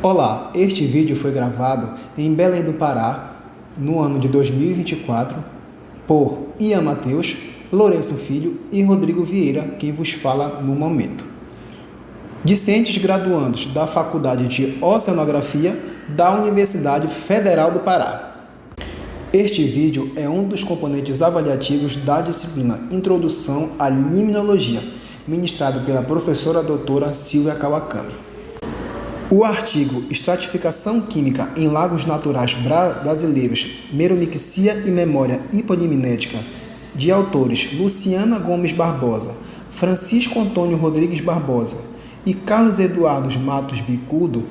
Olá, este vídeo foi gravado em Belém do Pará, no ano de 2024, por Ian Matheus, Lourenço Filho e Rodrigo Vieira, quem vos fala no momento. Discentes graduandos da Faculdade de Oceanografia da Universidade Federal do Pará. Este vídeo é um dos componentes avaliativos da disciplina Introdução à Limnologia, ministrado pela professora doutora Silvia Kawakami. O artigo Estratificação Química em Lagos Naturais Brasileiros, Meromixia e Memória Hipoliminética, de autores Luciana Gomes Barbosa, Francisco Antônio Rodrigues Barbosa e Carlos Eduardo Matos Bicudo,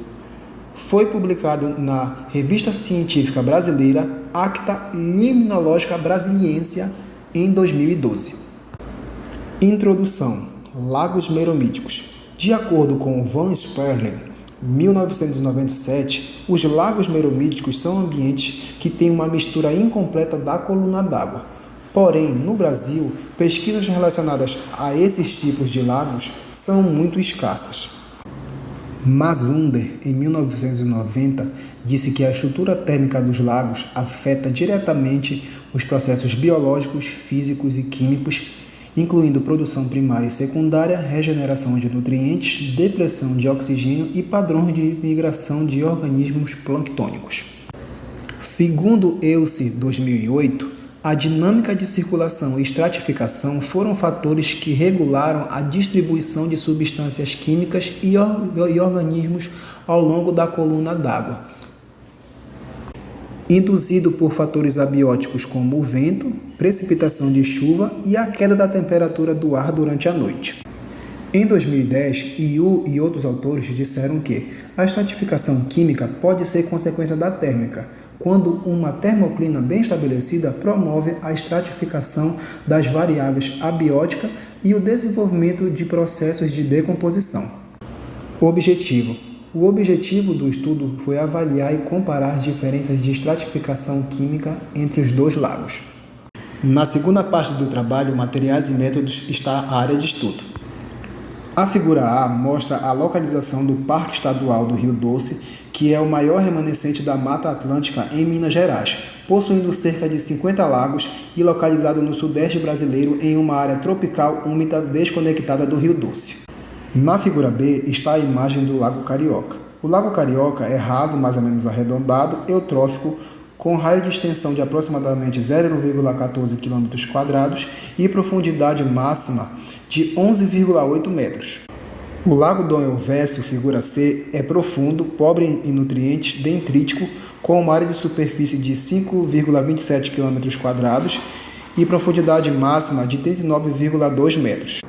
foi publicado na Revista Científica Brasileira Acta Limnológica Brasiliensia em 2012. Introdução: Lagos Meromíticos. De acordo com Van Sperling, 1997, os lagos meromíticos são ambientes que têm uma mistura incompleta da coluna d'água. Porém, no Brasil, pesquisas relacionadas a esses tipos de lagos são muito escassas. Mazunder, em 1990, disse que a estrutura térmica dos lagos afeta diretamente os processos biológicos, físicos e químicos, incluindo produção primária e secundária, regeneração de nutrientes, depressão de oxigênio e padrões de migração de organismos planctônicos. Segundo EUCE 2008, a dinâmica de circulação e estratificação foram fatores que regularam a distribuição de substâncias químicas e organismos ao longo da coluna d'água, induzido por fatores abióticos como o vento, precipitação de chuva e a queda da temperatura do ar durante a noite. Em 2010, Yu e outros autores disseram que a estratificação química pode ser consequência da térmica, quando uma termoclina bem estabelecida promove a estratificação das variáveis abiótica e o desenvolvimento de processos de decomposição. O objetivo do estudo foi avaliar e comparar diferenças de estratificação química entre os dois lagos. Na segunda parte do trabalho, Materiais e Métodos, está a área de estudo. A figura A mostra a localização do Parque Estadual do Rio Doce, que é o maior remanescente da Mata Atlântica em Minas Gerais, possuindo cerca de 50 lagos e localizado no sudeste brasileiro em uma área tropical úmida desconectada do Rio Doce. Na figura B está a imagem do Lago Carioca. O Lago Carioca é raso, mais ou menos arredondado, eutrófico, com raio de extensão de aproximadamente 0,14 km² e profundidade máxima de 11,8 metros. O Lago Dom Helvécio, figura C, é profundo, pobre em nutrientes, dendrítico, com uma área de superfície de 5,27 km² e profundidade máxima de 39,2 metros.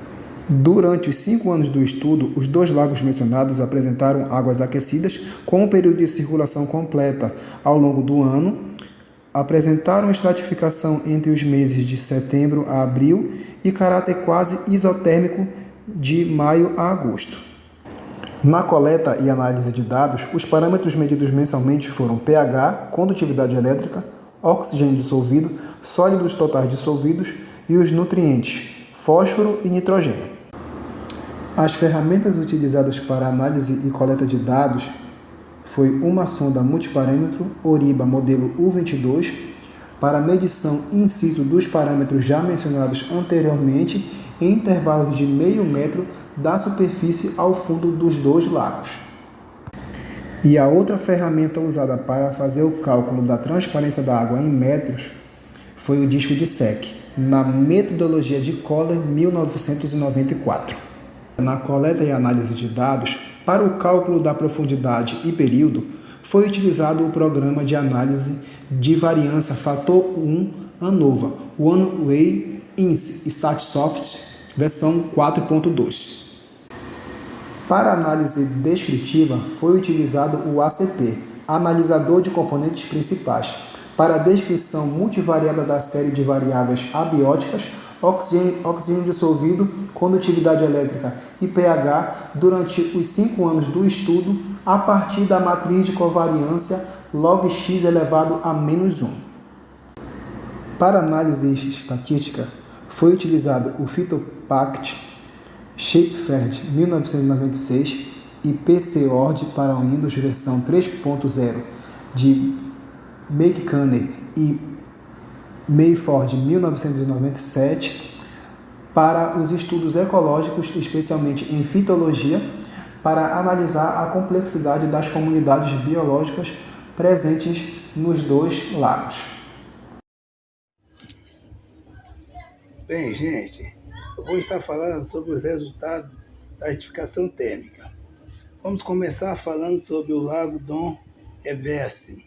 Durante os 5 anos do estudo, os dois lagos mencionados apresentaram águas aquecidas com um período de circulação completa ao longo do ano, apresentaram estratificação entre os meses de setembro a abril e caráter quase isotérmico de maio a agosto. Na coleta e análise de dados, os parâmetros medidos mensalmente foram pH, condutividade elétrica, oxigênio dissolvido, sólidos totais dissolvidos e os nutrientes, fósforo e nitrogênio. As ferramentas utilizadas para análise e coleta de dados foi uma sonda multiparâmetro Oriba modelo U22 para medição in situ dos parâmetros já mencionados anteriormente em intervalos de meio metro da superfície ao fundo dos dois lagos. E a outra ferramenta usada para fazer o cálculo da transparência da água em metros foi o disco de Secchi, na metodologia de Kohler 1994. Na coleta e análise de dados, para o cálculo da profundidade e período, foi utilizado o programa de análise de variância fator 1 ANOVA, One Way INSE StatSoft versão 4.2. Para análise descritiva, foi utilizado o ACP, Analisador de Componentes Principais, para a descrição multivariada da série de variáveis abióticas, oxigênio dissolvido, condutividade elétrica e pH durante os 5 anos do estudo a partir da matriz de covariância log x elevado a -1. Para análise estatística, foi utilizado o Phytopact Shepard 1996 IPCORD para Windows versão 3.0 de McKinney e Mayford 1997 para os estudos ecológicos, especialmente em fitologia, para analisar a complexidade das comunidades biológicas presentes nos dois lagos. Bem, gente, eu vou estar falando sobre os resultados da retificação térmica. Vamos começar falando sobre o Lago Dom Everest.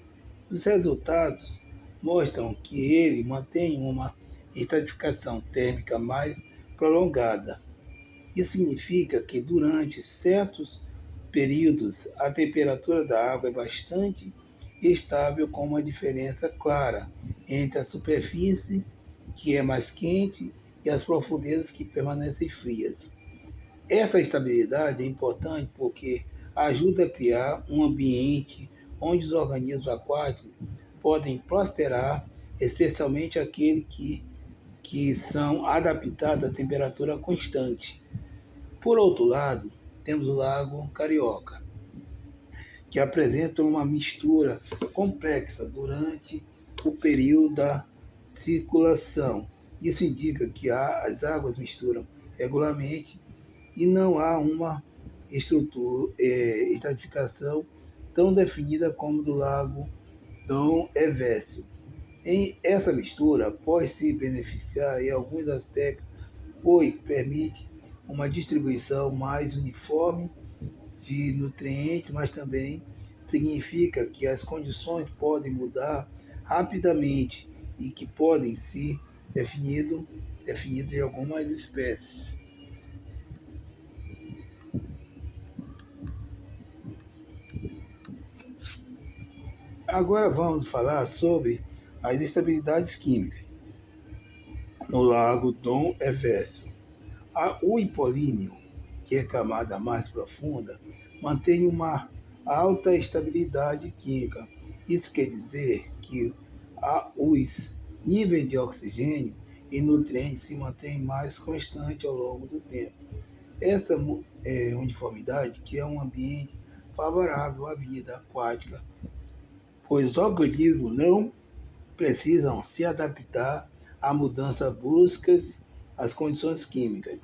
Os resultados mostram que ele mantém uma estratificação térmica mais prolongada. Isso significa que durante certos períodos a temperatura da água é bastante estável, com uma diferença clara entre a superfície, que é mais quente, e as profundezas que permanecem frias. Essa estabilidade é importante porque ajuda a criar um ambiente onde os organismos aquáticos podem prosperar, especialmente aqueles que são adaptados à temperatura constante. Por outro lado, temos o Lago Carioca, que apresenta uma mistura complexa durante o período da circulação. Isso indica que as águas misturam regularmente e não há uma estratificação tão definida como do Lago Dom Everest. Essa mistura pode se beneficiar em alguns aspectos, pois permite uma distribuição mais uniforme de nutrientes, mas também significa que as condições podem mudar rapidamente e que podem ser definidas em algumas espécies. Agora vamos falar sobre as instabilidades químicas no Lago Dom Everest. O hipolíneo, que é a camada mais profunda, mantém uma alta estabilidade química. Isso quer dizer que os níveis de oxigênio e nutrientes se mantêm mais constantes ao longo do tempo. Essa uniformidade cria um ambiente favorável à vida aquática, pois os organismos não precisam se adaptar a mudanças bruscas às condições químicas.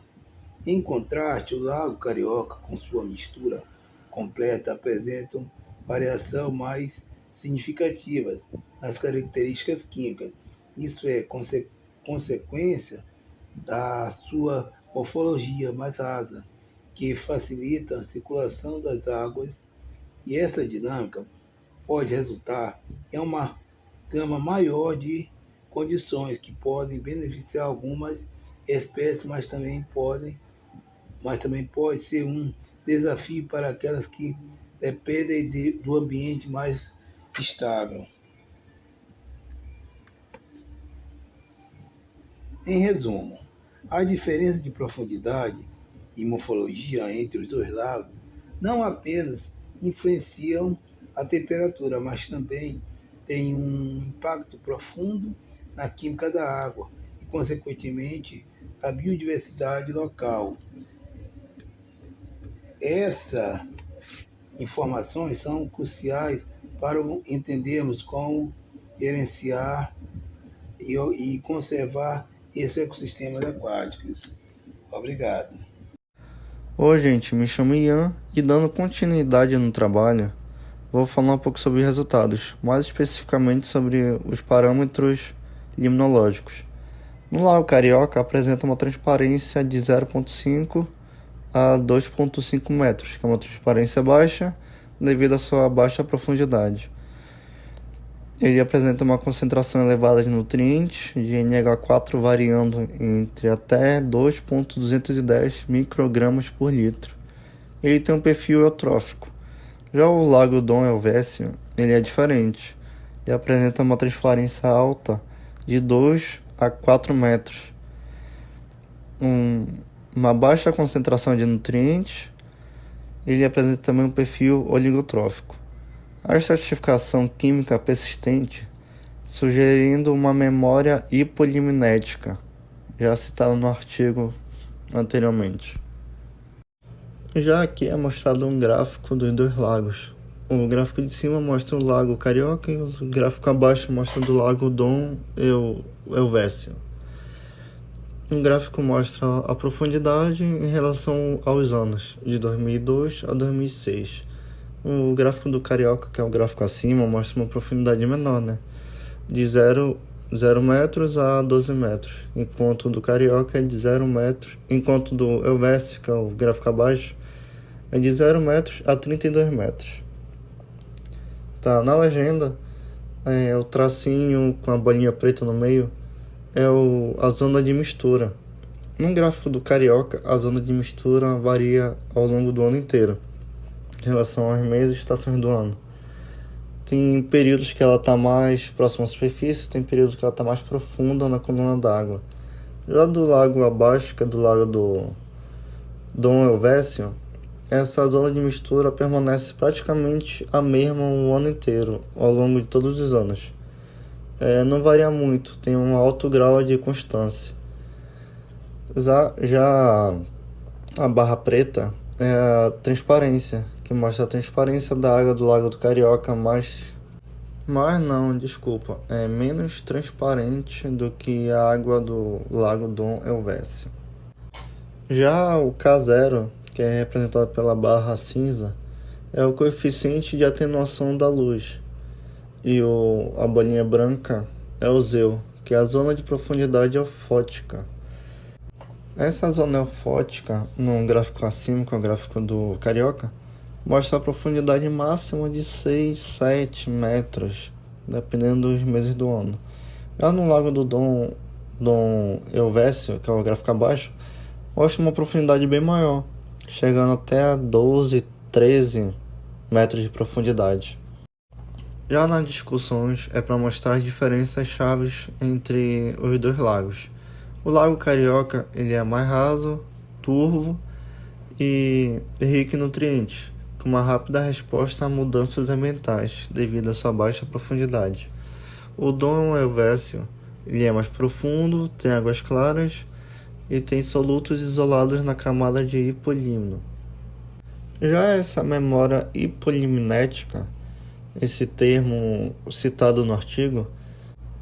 Em contraste, o Lago Carioca, com sua mistura completa, apresenta variação mais significativas nas características químicas. Isso é consequência da sua morfologia mais rasa, que facilita a circulação das águas, e essa dinâmica pode resultar em uma gama maior de condições que podem beneficiar algumas espécies, mas também pode ser um desafio para aquelas que dependem do ambiente mais estável. Em resumo, a diferença de profundidade e morfologia entre os dois lagos não apenas influenciam a temperatura, mas também têm um impacto profundo na química da água e, consequentemente, a biodiversidade local. Essas informações são cruciais para entendermos como gerenciar e conservar esses ecossistemas aquáticos. Obrigado. Oi, gente, me chamo Ian e dando continuidade no trabalho, vou falar um pouco sobre os resultados, mais especificamente sobre os parâmetros limnológicos. No Lago Carioca apresenta uma transparência de 0,5 a 2,5 metros, que é uma transparência baixa devido à sua baixa profundidade. Ele apresenta uma concentração elevada de nutrientes, de NH4 variando entre até 2,210 microgramas por litro. Ele tem um perfil eutrófico. Já o Lago Dom Helvécio, ele é diferente. Ele apresenta uma transparência alta de 2 a 4 metros. Uma baixa concentração de nutrientes. Ele apresenta também um perfil oligotrófico. A estratificação química persistente, sugerindo uma memória hipoliminética, já citada no artigo anteriormente. Já aqui é mostrado um gráfico dos dois lagos. O gráfico de cima mostra o Lago Carioca e o gráfico abaixo mostra do Lago Dom Helvécio. O gráfico mostra a profundidade em relação aos anos, de 2002 a 2006. O gráfico do Carioca, que é o gráfico acima, mostra uma profundidade menor, né? De 0 metros a 12 metros, enquanto do Carioca é de 0 metros, enquanto do Helvécio, que é o gráfico abaixo, é de 0 metros a 32 metros. Tá, na legenda, o tracinho com a bolinha preta no meio é a zona de mistura. No gráfico do Carioca, a zona de mistura varia ao longo do ano inteiro, em relação aos meses e estações do ano. Tem períodos que ela está mais próxima à superfície, tem períodos que ela está mais profunda na coluna d'água. Já do lago abaixo, que é do lago do Dom Helvécio, essa zona de mistura permanece praticamente a mesma o ano inteiro, ao longo de todos os anos. Não varia muito, tem um alto grau de constância. Já a barra preta é a transparência, que mostra a transparência da água do Lago do Carioca, é menos transparente do que a água do Lago Dom Helvécio. Já o K0, que é representado pela barra cinza, é o coeficiente de atenuação da luz, e a bolinha branca é o ZEU, que é a zona de profundidade eufótica. Essa zona eufótica, no gráfico acima, que é o gráfico do Carioca, mostra a profundidade máxima de 6, 7 metros, dependendo dos meses do ano. Já no Lago do Dom Helvécio, que é o gráfico abaixo, mostra uma profundidade bem maior, chegando até a 12, 13 metros de profundidade. Já nas discussões é para mostrar as diferenças chaves entre os dois lagos. O Lago Carioca ele é mais raso, turvo e rico em nutrientes, com uma rápida resposta a mudanças ambientais devido à sua baixa profundidade. O Dom Helvécio ele é mais profundo, tem águas claras e tem solutos isolados na camada de hipolímno. Já essa memória hipolimnética, esse termo citado no artigo,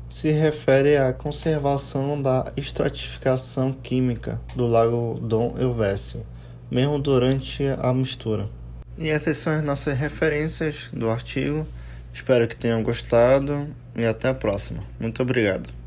se refere à conservação da estratificação química do Lago Dom Helvécio, mesmo durante a mistura. E essas são as nossas referências do artigo. Espero que tenham gostado e até a próxima. Muito obrigado.